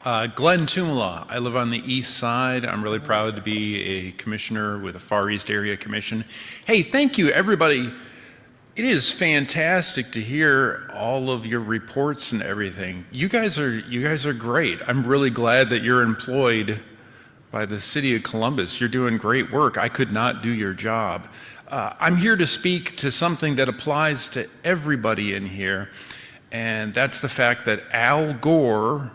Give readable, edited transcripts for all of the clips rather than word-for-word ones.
Glenn Tumala. I live on the east side. I'm really proud to be a commissioner with the Far East Area Commission. Hey, thank you, everybody. It is fantastic to hear all of your reports and everything. You guys are great. I'm really glad that you're employed by the City of Columbus. You're doing great work. I could not do your job. I'm here to speak to something that applies to everybody in here, and that's the fact that Al Gore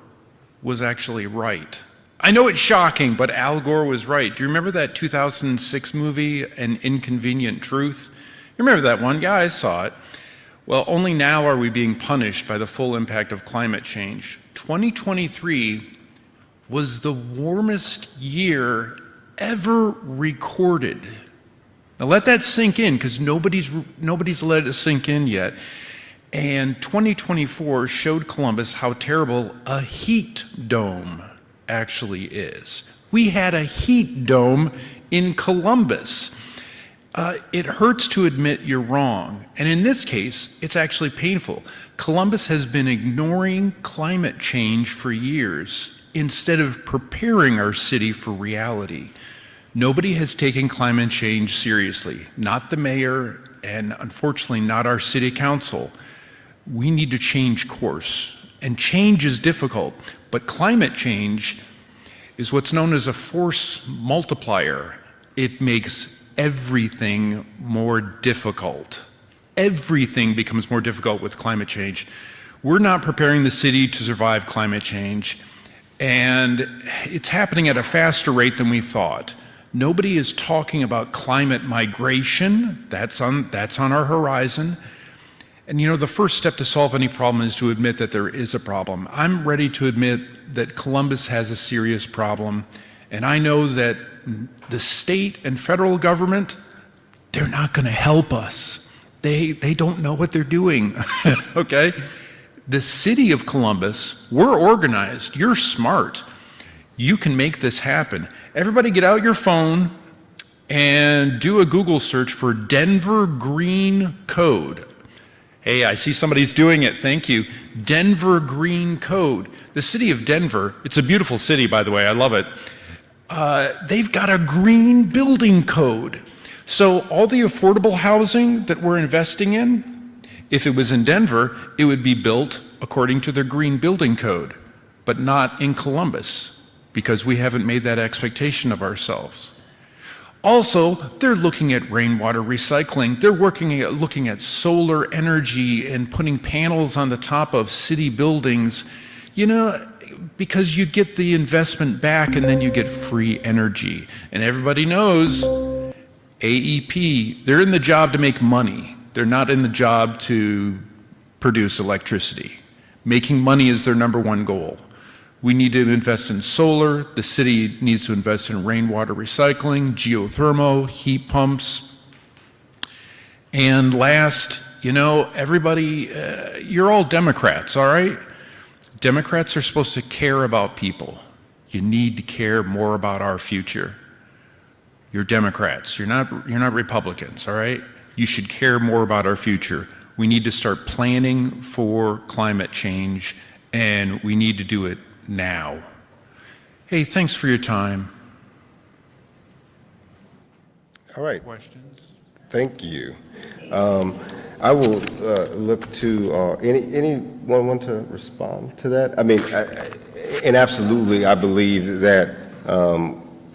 was actually right. I know it's shocking, but Al Gore was right. Do you remember that 2006 movie, An Inconvenient Truth? You remember that one? Yeah, I saw it. Well, only now are we being punished by the full impact of climate change. 2023 was the warmest year ever recorded. Now let that sink in, because nobody's let it sink in yet. And 2024 showed Columbus how terrible a heat dome actually is. We had a heat dome in Columbus. It hurts to admit you're wrong, and in this case, it's actually painful. Columbus has been ignoring climate change for years instead of preparing our city for reality. Nobody has taken climate change seriously, not the mayor, and unfortunately not our city council. We need to change course, and change is difficult, but climate change is what's known as a force multiplier. It makes everything more difficult. Everything becomes more difficult with climate change. We're not preparing the city to survive climate change, and it's happening at a faster rate than we thought. Nobody is talking about climate migration. That's on our horizon. And you know, the first step to solve any problem is to admit that there is a problem. I'm ready to admit that Columbus has a serious problem, and I know that the state and federal government, they're not going to help us. They don't know what they're doing, okay? The city of Columbus, we're organized, you're smart. You can make this happen. Everybody get out your phone and do a Google search for Denver Green Code. Hey, I see somebody's doing it, thank you. Denver Green Code. The city of Denver, it's a beautiful city, by the way, I love it. They've got a green building code. So all the affordable housing that we're investing in, if it was in Denver, it would be built according to their green building code, but not in Columbus, because we haven't made that expectation of ourselves. Also, they're looking at rainwater recycling. They're looking at solar energy and putting panels on the top of city buildings, you know, because you get the investment back and then you get free energy. And everybody knows AEP, they're in the job to make money. They're not in the job to produce electricity. Making money is their number one goal. We need to invest in solar. The city needs to invest in rainwater recycling, geothermal, heat pumps. And last, you know, everybody, you're all Democrats, all right? Democrats are supposed to care about people. You need to care more about our future. You're Democrats, you're not Republicans, all right? You should care more about our future. We need to start planning for climate change, and we need to do it now. Hey, thanks for your time. All right. Questions? Thank you. I will look to anyone want to respond to that? I mean, and absolutely, I believe that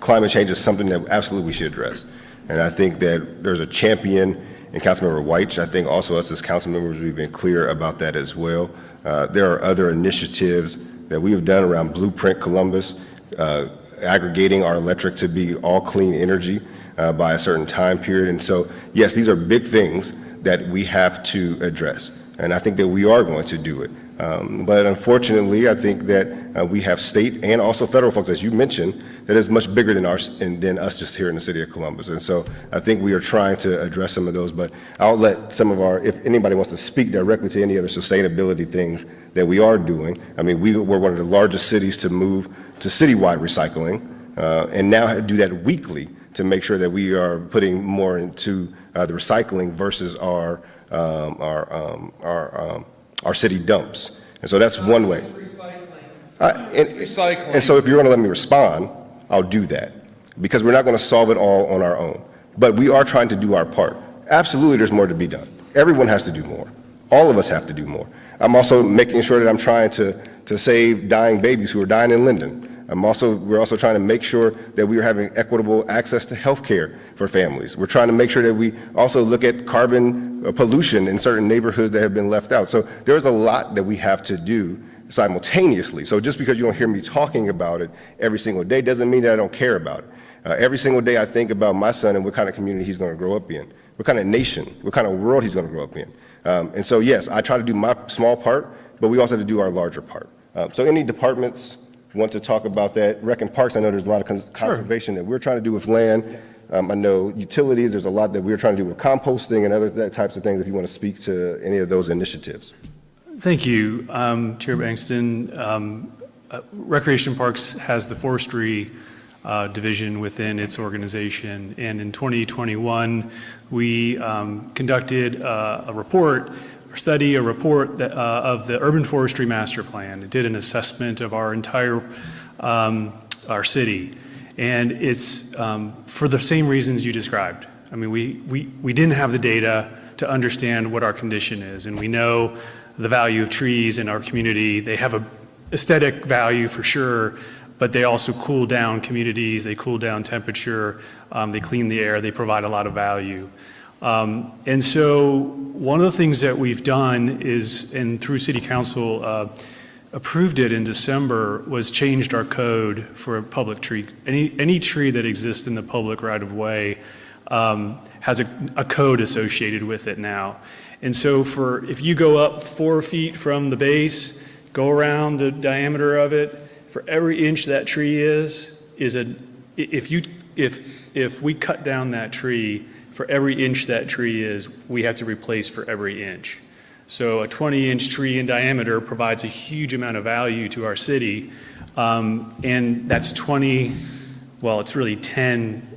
climate change is something that absolutely we should address. And I think that there's a champion in Councilmember White. I think also us as council members, we've been clear about that as well. There are other initiatives that we have done around Blueprint Columbus, aggregating our electric to be all clean energy by a certain time period. And so, yes, these are big things that we have to address. And I think that we are going to do it. But unfortunately, I think that we have state and also federal folks, as you mentioned, that is much bigger than us just here in the city of Columbus. And so I think we are trying to address some of those, but I'll let some of if anybody wants to speak directly to any other sustainability things that we are doing. I mean, we're one of the largest cities to move to citywide recycling, and now do that weekly to make sure that we are putting more into the recycling versus our city dumps. And so that's one way. Recycling. And so if you're going to let me respond, I'll do that, because we're not going to solve it all on our own. But we are trying to do our part. Absolutely, there's more to be done. Everyone has to do more. All of us have to do more. I'm also making sure that I'm trying to save dying babies who are dying in Linden. We're also trying to make sure that we are having equitable access to health care for families. We're trying to make sure that we also look at carbon pollution in certain neighborhoods that have been left out. So there's a lot that we have to do simultaneously. So just because you don't hear me talking about it every single day doesn't mean that I don't care about it. Every single day I think about my son and what kind of community he's going to grow up in, what kind of nation, what kind of world he's going to grow up in. And so yes, I try to do my small part, but we also have to do our larger part. So any departments want to talk about that? Rec and Parks, I know there's a lot of conservation that we're trying to do with land. I know utilities, there's a lot that we're trying to do with composting and other types of things, if you want to speak to any of those initiatives. Thank you, Chair Bankston. Recreation Parks has the forestry division within its organization, and in 2021, we conducted a report of the Urban Forestry Master Plan. It did an assessment of our entire our city, and it's for the same reasons you described. I mean, we didn't have the data to understand what our condition is, and we know the value of trees in our community. They have a aesthetic value for sure, but they also cool down communities, they cool down temperature, they clean the air, they provide a lot of value. And so one of the things that we've done is, and through City Council approved it in December, was changed our code for a public tree. Any tree that exists in the public right-of-way has a code associated with it now. And so if you go up 4 feet from the base, go around the diameter of it, for every inch that tree if we cut down that tree, for every inch that tree is, we have to replace for every inch. So a 20-inch tree in diameter provides a huge amount of value to our city, and that's it's really 10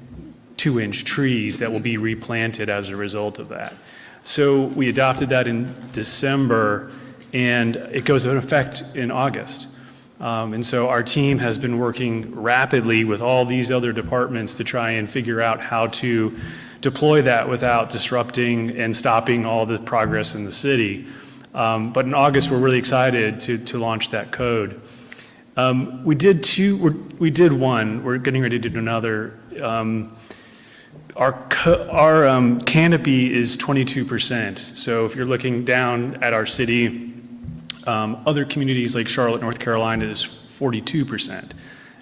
2-inch trees that will be replanted as a result of that. So we adopted that in December, and it goes into effect in August. And so our team has been working rapidly with all these other departments to try and figure out how to deploy that without disrupting and stopping all the progress in the city. But in August, we're really excited to launch that code. We did one, we're getting ready to do another. Our canopy is 22%. So if you're looking down at our city, other communities like Charlotte, North Carolina is 42%.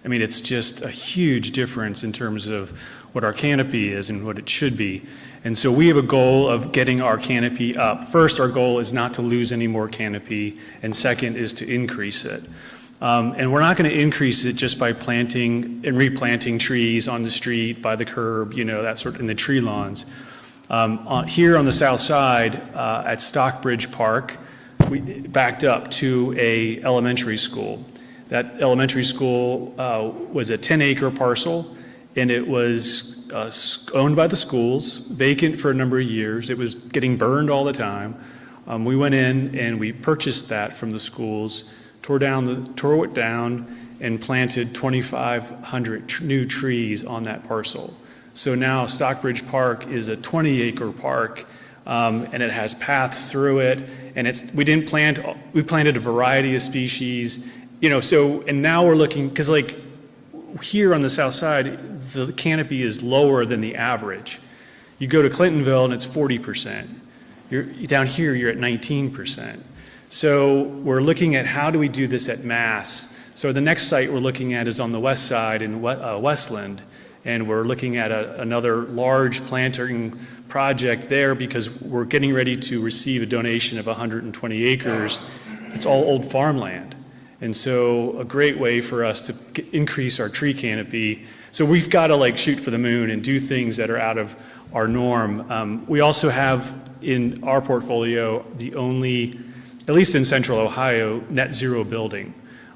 I mean, it's just a huge difference in terms of what our canopy is and what it should be. And so we have a goal of getting our canopy up. First, our goal is not to lose any more canopy, and second is to increase it. And we're not going to increase it just by planting and replanting trees on the street, by the curb, that sort of, in the tree lawns. Here on the south side at Stockbridge Park, we backed up to a elementary school. That elementary school was a 10-acre parcel, and it was owned by the schools, vacant for a number of years. It was getting burned all the time. We went in and we purchased that from the schools, tore it down, and planted 2,500 new trees on that parcel. So now Stockbridge Park is a 20-acre park, and it has paths through it. And we planted a variety of species, and now we're looking, because like here on the south side, the canopy is lower than the average. You go to Clintonville and it's 40%. Down here, you're at 19%. So we're looking at how do we do this at mass. So the next site we're looking at is on the west side in Westland, and we're looking at another large planting project there because we're getting ready to receive a donation of 120 acres. It's all old farmland. And so a great way for us to increase our tree canopy. So we've got to shoot for the moon and do things that are out of our norm. We also have in our portfolio the only, at least in central Ohio, net zero building.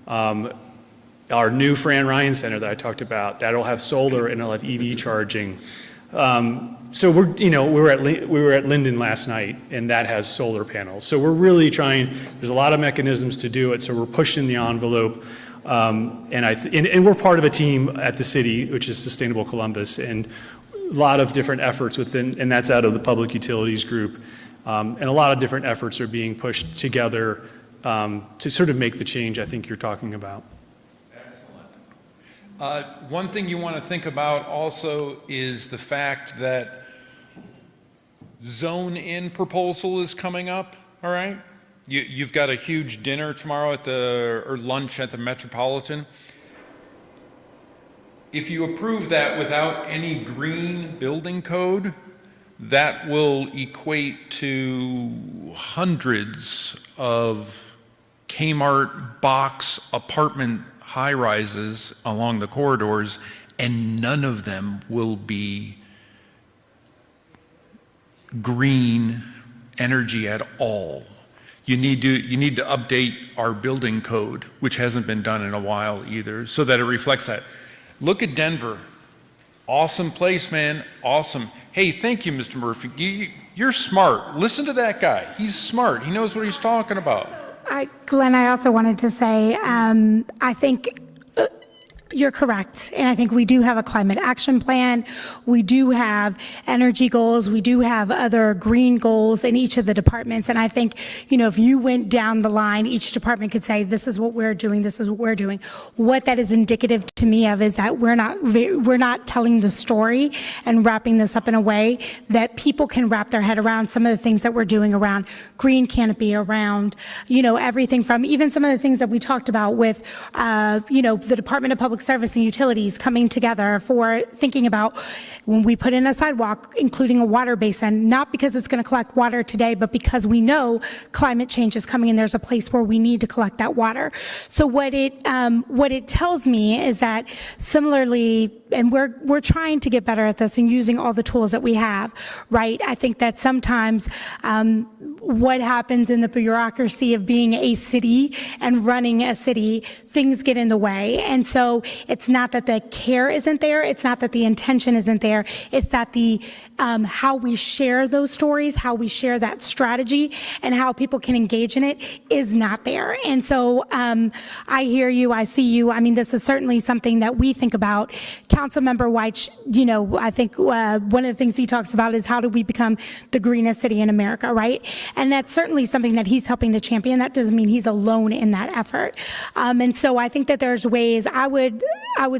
Our new Fran Ryan Center that I talked about, that'll have solar and it'll have EV charging. So we were at Linden last night, and that has solar panels. So we're really trying. There's a lot of mechanisms to do it. So we're pushing the envelope And we're part of a team at the city, which is Sustainable Columbus, and a lot of different efforts within, and that's out of the Public Utilities Group. And a lot of different efforts are being pushed together to sort of make the change I think you're talking about. Excellent. One thing you want to think about also is the fact that zone-in proposal is coming up, all right? You've got a huge dinner tomorrow or lunch at the Metropolitan. If you approve that without any green building code, that will equate to hundreds of Kmart box apartment high-rises along the corridors, and none of them will be green energy at all. You need to update our building code, which hasn't been done in a while either, so that it reflects that. Look at Denver. Awesome place, man. Awesome. Hey, thank you, Mr. Murphy. You're smart. Listen to that guy. He's smart. He knows what he's talking about. Glenn, I also wanted to say, I think you're correct. And I think we do have a climate action plan. We do have energy goals. We do have other green goals in each of the departments. And I think, if you went down the line, each department could say, this is what we're doing. This is what we're doing. What that is indicative to me of is that we're not telling the story and wrapping this up in a way that people can wrap their head around some of the things that we're doing around green canopy, around, everything from even some of the things that we talked about with, the Department of Public Service and Utilities coming together for thinking about when we put in a sidewalk, including a water basin, not because it's going to collect water today, but because we know climate change is coming and there's a place where we need to collect that water. So what it tells me is that similarly, and we're trying to get better at this and using all the tools that we have, right? I think that sometimes what happens in the bureaucracy of being a city and running a city, things get in the way. And so it's not that the care isn't there. It's not that the intention isn't there. It's that the how we share those stories, how we share that strategy, and how people can engage in it is not there. And so I hear you. I see you. I mean, this is certainly something that we think about. Councilmember White, I think one of the things he talks about is how do we become the greenest city in America, right? And that's certainly something that he's helping to champion. That doesn't mean he's alone in that effort. And so I think that there's ways I would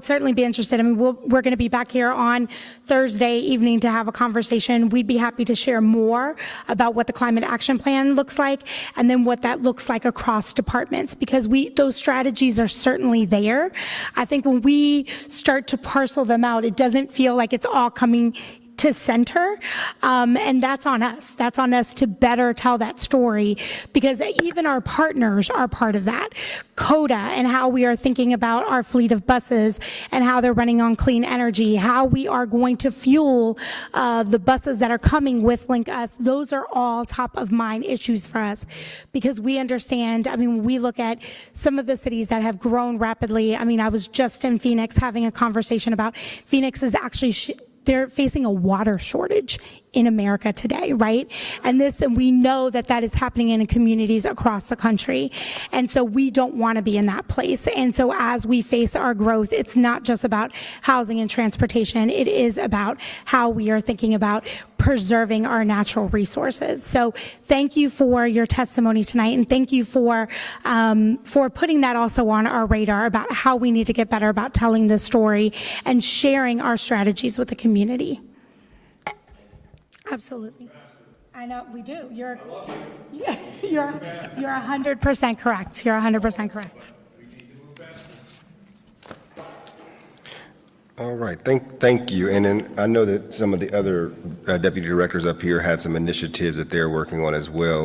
certainly be interested. I mean, we're going to be back here on Thursday evening to have a conversation. We'd be happy to share more about what the climate action plan looks like and then what that looks like across departments, because those strategies are certainly there. I think when we start to parcel them out, it doesn't feel like it's all coming to center, and that's on us. That's on us to better tell that story, because even our partners are part of that. CODA and how we are thinking about our fleet of buses and how they're running on clean energy, how we are going to fuel the buses that are coming with Link Us. Those are all top of mind issues for us, because we understand, I mean, when we look at some of the cities that have grown rapidly, I mean, I was just in Phoenix having a conversation about Phoenix is actually they're facing a water shortage in America today, right? And we know that is happening in communities across the country. And so we don't want to be in that place. And so as we face our growth, it's not just about housing and transportation. It is about how we are thinking about preserving our natural resources. So thank you for your testimony tonight. And thank you for putting that also on our radar about how we need to get better about telling this story and sharing our strategies with the community. Absolutely. I know we do. You're 100% correct. You're 100% correct. All right, thank you. And then I know that some of the other deputy directors up here had some initiatives that they're working on as well.